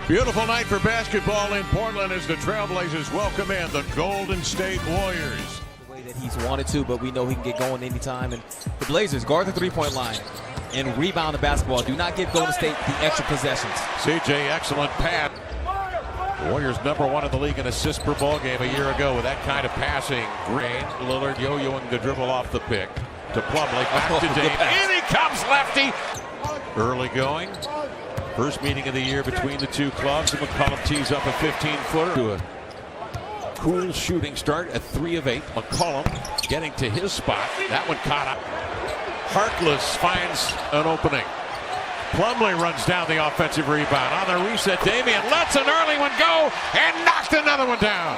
Beautiful night for basketball in Portland as the Trailblazers welcome in the Golden State Warriors. The way that he's wanted to, but we know he can get going anytime. And the Blazers guard the three-point line and rebound the basketball. Do not give Golden State the extra possessions. CJ, excellent pass. Warriors #1 in the league in assists per ball game a year ago with that kind of passing. Green, Lillard yo-yoing the dribble off the pick to Plumlee, back to Dame. In he comes, lefty. Early going. First meeting of the year between the two clubs. And McCollum tees up a 15-footer. To a cool shooting start at 3 of 8. McCollum getting to his spot. That one caught up. Harkless finds an opening. Plumlee runs down the offensive rebound. On the reset, Damian lets an early one go and knocked another one down.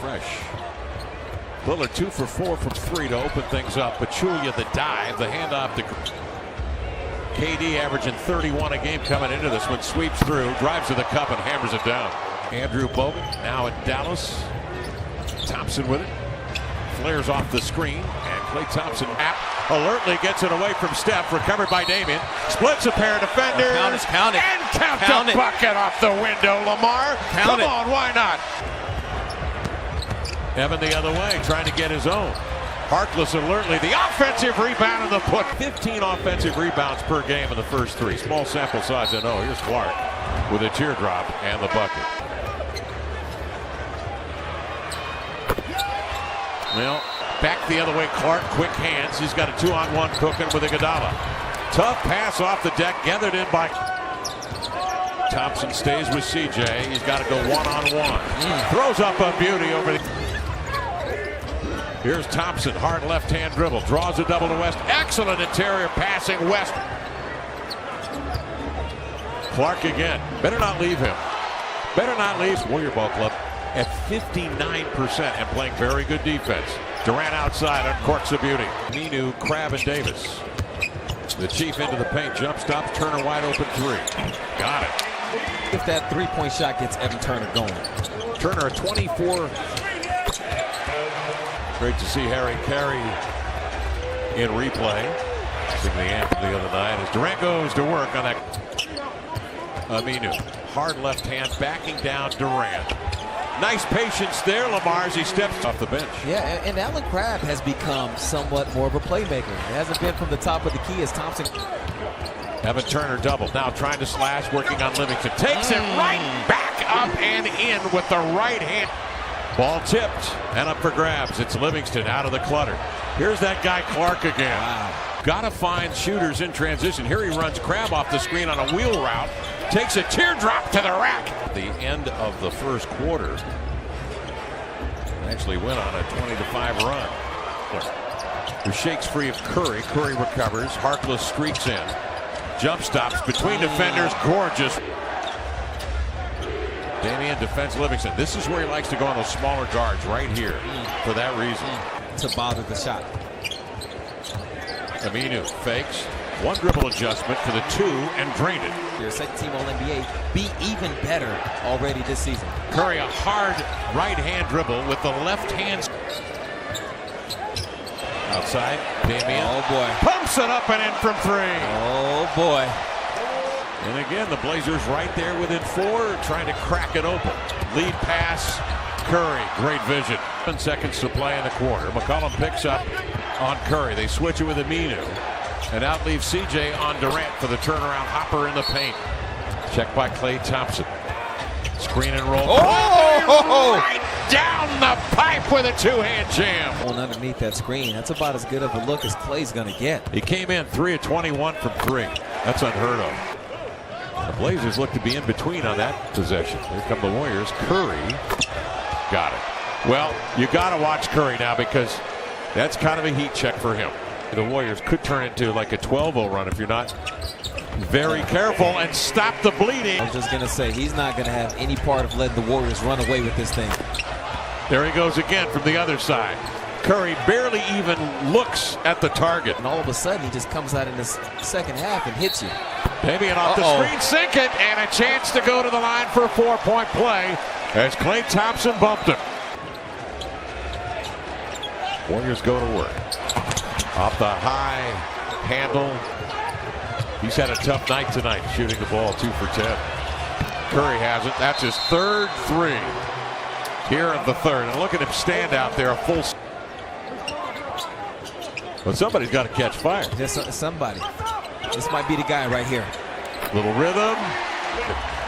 Fresh. Lillard 2 for 4 from 3 to open things up. Pachulia the dive, the handoff to KD averaging 31 a game coming into this one. Sweeps through, drives to the cup and hammers it down. Andrew Bogut now in Dallas. Thompson with it. Flares off the screen and Klay Thompson alertly gets it away from Steph. Recovered by Damian. Splits a pair of defenders. Count it. And count the bucket off the window, Lamar. Come on, why not? Evan the other way, trying to get his own. Harkless alertly, the offensive rebound and the put. 15 offensive rebounds per game in the first 3. Small sample size, I know. Here's Clark with a teardrop and the bucket. Well, back the other way, Clark, quick hands. He's got a 2-on-1 cooking with Iguodala. Tough pass off the deck, gathered in by Thompson. Stays with CJ. He's got to go one-on-one. Throws up a beauty over the... Here's Thompson, hard left-hand dribble, draws a double to West. Excellent interior passing, West. Clark again. Better not leave him. Better not leave Warrior Ball Club at 59% and playing very good defense. Durant outside, uncorks the beauty. Minu, Crabbe, and Davis. The Chief into the paint, jump stops, Turner wide open 3. Got it. If that three-point shot gets Evan Turner going. Turner at 24. Great to see Harry Carey in replay. Seeing the anthem the other night as Durant goes to work on that. Aminu, hard left hand, backing down Durant. Nice patience there, Lamar, as he steps off the bench. Yeah, and Allen Crabbe has become somewhat more of a playmaker. It hasn't been from the top of the key as Thompson. Evan Turner double, now trying to slash, working on Livingston. Takes it right back up and in with the right hand. Ball tipped and up for grabs. It's Livingston out of the clutter. Here's that guy Clark again. Wow. Got to find shooters in transition. Here he runs Crabbe off the screen on a wheel route. Takes a teardrop to the rack. The end of the first quarter. Actually went on a 20-5 run. Who shakes free of Curry. Curry recovers. Harkless streaks in. Jump stops between defenders. Gorgeous. Damian defends Livingston. This is where he likes to go on those smaller guards right here for that reason. To bother the shot. Aminu fakes. One dribble adjustment for the 2 and drained it. Your second team All-NBA be even better already this season. Curry a hard right-hand dribble with the left hand. Outside, Damian. Oh boy. Pumps it up and in from 3. Oh boy. And again, the Blazers right there within 4, trying to crack it open. Lead pass, Curry, great vision. 7 seconds to play in the quarter. McCollum picks up on Curry. They switch it with Aminu. And out leaves CJ on Durant for the turnaround hopper in the paint. Checked by Klay Thompson. Screen and roll. Oh! Right down the pipe with a 2-hand jam. Going underneath that screen. That's about as good of a look as Klay's going to get. He came in 3 of 21 from 3. That's unheard of. The Blazers look to be in between on that possession. Here come the Warriors. Curry got it. Well, you got to watch Curry now because that's kind of a heat check for him. The Warriors could turn into like a 12-0 run if you're not very careful and stop the bleeding. I was just going to say, he's not going to have any part of letting the Warriors run away with this thing. There he goes again from the other side. Curry barely even looks at the target. And all of a sudden, he just comes out in the second half and hits you. Damian off the screen, sink it, and a chance to go to the line for a 4-point play as Klay Thompson bumped him. Warriors go to work. Off the high handle. He's had a tough night tonight shooting the ball 2 for 10. Curry has it. That's his third three here of the third. And look at him stand out there a full. But somebody's got to catch fire. Just somebody. This might be the guy right here. Little rhythm.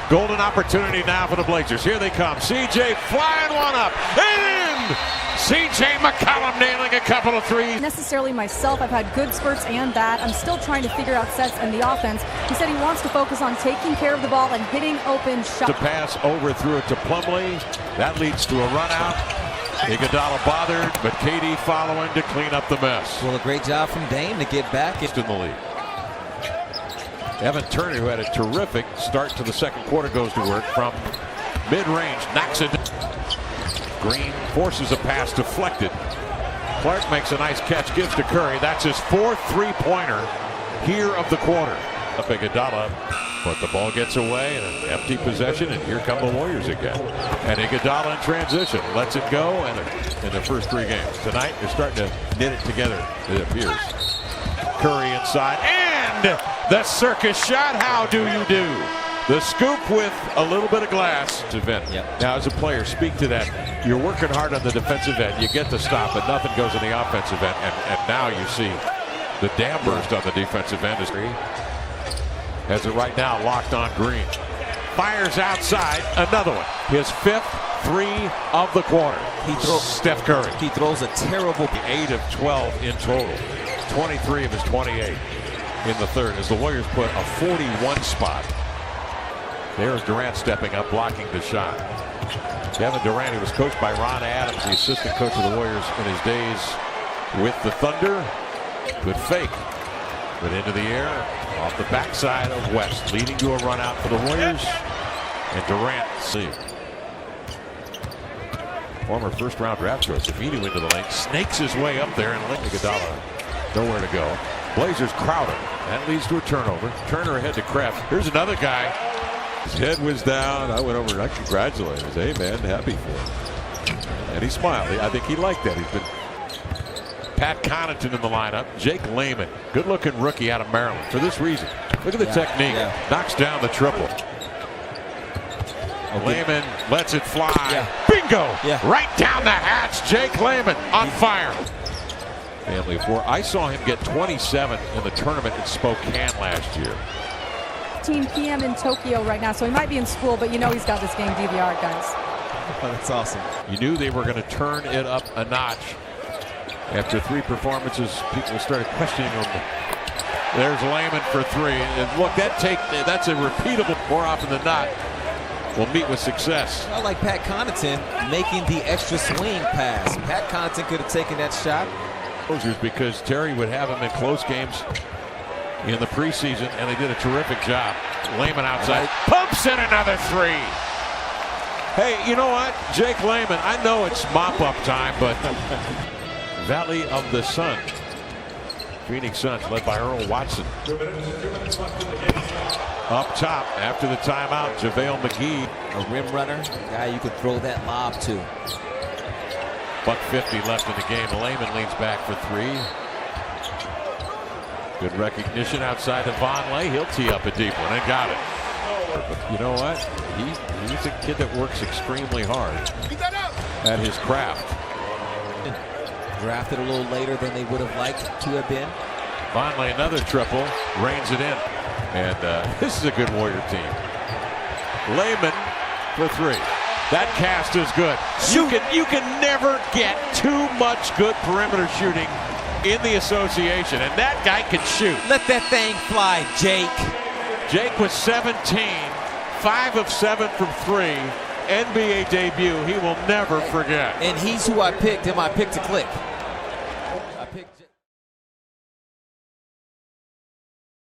Golden opportunity now for the Blazers. Here they come. CJ flying one up and in. CJ McCollum nailing a couple of threes. Necessarily myself, I've had good spurts and bad. I'm still trying to figure out sets and the offense. He said he wants to focus on taking care of the ball and hitting open shots. To pass over through it to Plumlee. That leads to a run out. Iguodala bothered, but KD following to clean up the mess. Well, a great job from Dame to get back in the lead. Evan Turner, who had a terrific start to the second quarter, goes to work from mid-range, knocks it. Green forces a pass deflected. Clark makes a nice catch, gives to Curry. That's his fourth three-pointer here of the quarter. Up Iguodala, but the ball gets away and an empty possession, and here come the Warriors again. And Iguodala in transition lets it go, and in their first three games tonight, they're starting to knit it together. It appears. Curry inside, and the circus shot. How do you do? The scoop with a little bit of glass. Event. Yep. Now, as a player, speak to that. You're working hard on the defensive end. You get the stop, but nothing goes in the offensive end. And now you see the dam burst on the defensive end. Has it right now locked on Green. Fires outside. Another one. His fifth three of the quarter. He throws Steph Curry. He throws a terrible. 8 of 12 in total. 23 of his 28 in the third as the Warriors put a 41 spot. There's Durant stepping up, blocking the shot. Kevin Durant, who was coached by Ron Adams, the assistant coach of the Warriors in his days with the Thunder. Good fake, but into the air off the backside of West, leading to a run out for the Warriors. And Durant, former first-round draft choice, Aminu into the lane, snakes his way up there, and Iguodala nowhere to go. Blazers crowd him. That leads to a turnover. Turner ahead to Kraft. Here's another guy. His head was down. I went over and I congratulated him. Hey, man, happy for him. And he smiled. I think he liked that. He's been. Pat Connaughton in the lineup. Jake Layman, good-looking rookie out of Maryland. For this reason, look at the technique. Knocks down the triple. Layman lets it fly. Bingo! Right down the hatch. Jake Layman on fire. Family of four. I saw him get 27 in the tournament in Spokane last year. 15 p.m. in Tokyo right now, so he might be in school, but you know he's got this game DVR, guys. Oh, that's awesome. You knew they were going to turn it up a notch. After three performances, people started questioning him. There's Layman for three. And look, that's a repeatable, more often than not, will meet with success. I like Pat Connaughton making the extra swing pass. Pat Connaughton could have taken that shot. Because Terry would have him in close games in the preseason, and they did a terrific job. Layman outside, pumps in another three. Hey, you know what? Jake Layman, I know it's mop-up time, but Valley of the Sun. Phoenix Suns led by Earl Watson. Up top after the timeout, JaVale McGee. A rim runner, a guy you could throw that lob to. $1:50 left in the game. Layman leans back for three. Good recognition outside of Vonleh. He'll tee up a deep one and got it. But you know what? He's a kid that works extremely hard at his craft. Drafted a little later than they would have liked to have been. Vonleh another triple, reins it in. And this is a good Warrior team. Layman for three. That cast is good. You can never get too much good perimeter shooting in the association, and that guy can shoot. Let that thing fly, Jake. Jake was 17, 5 of 7 from three. NBA debut. He will never forget. And he's who I picked in my pick to click.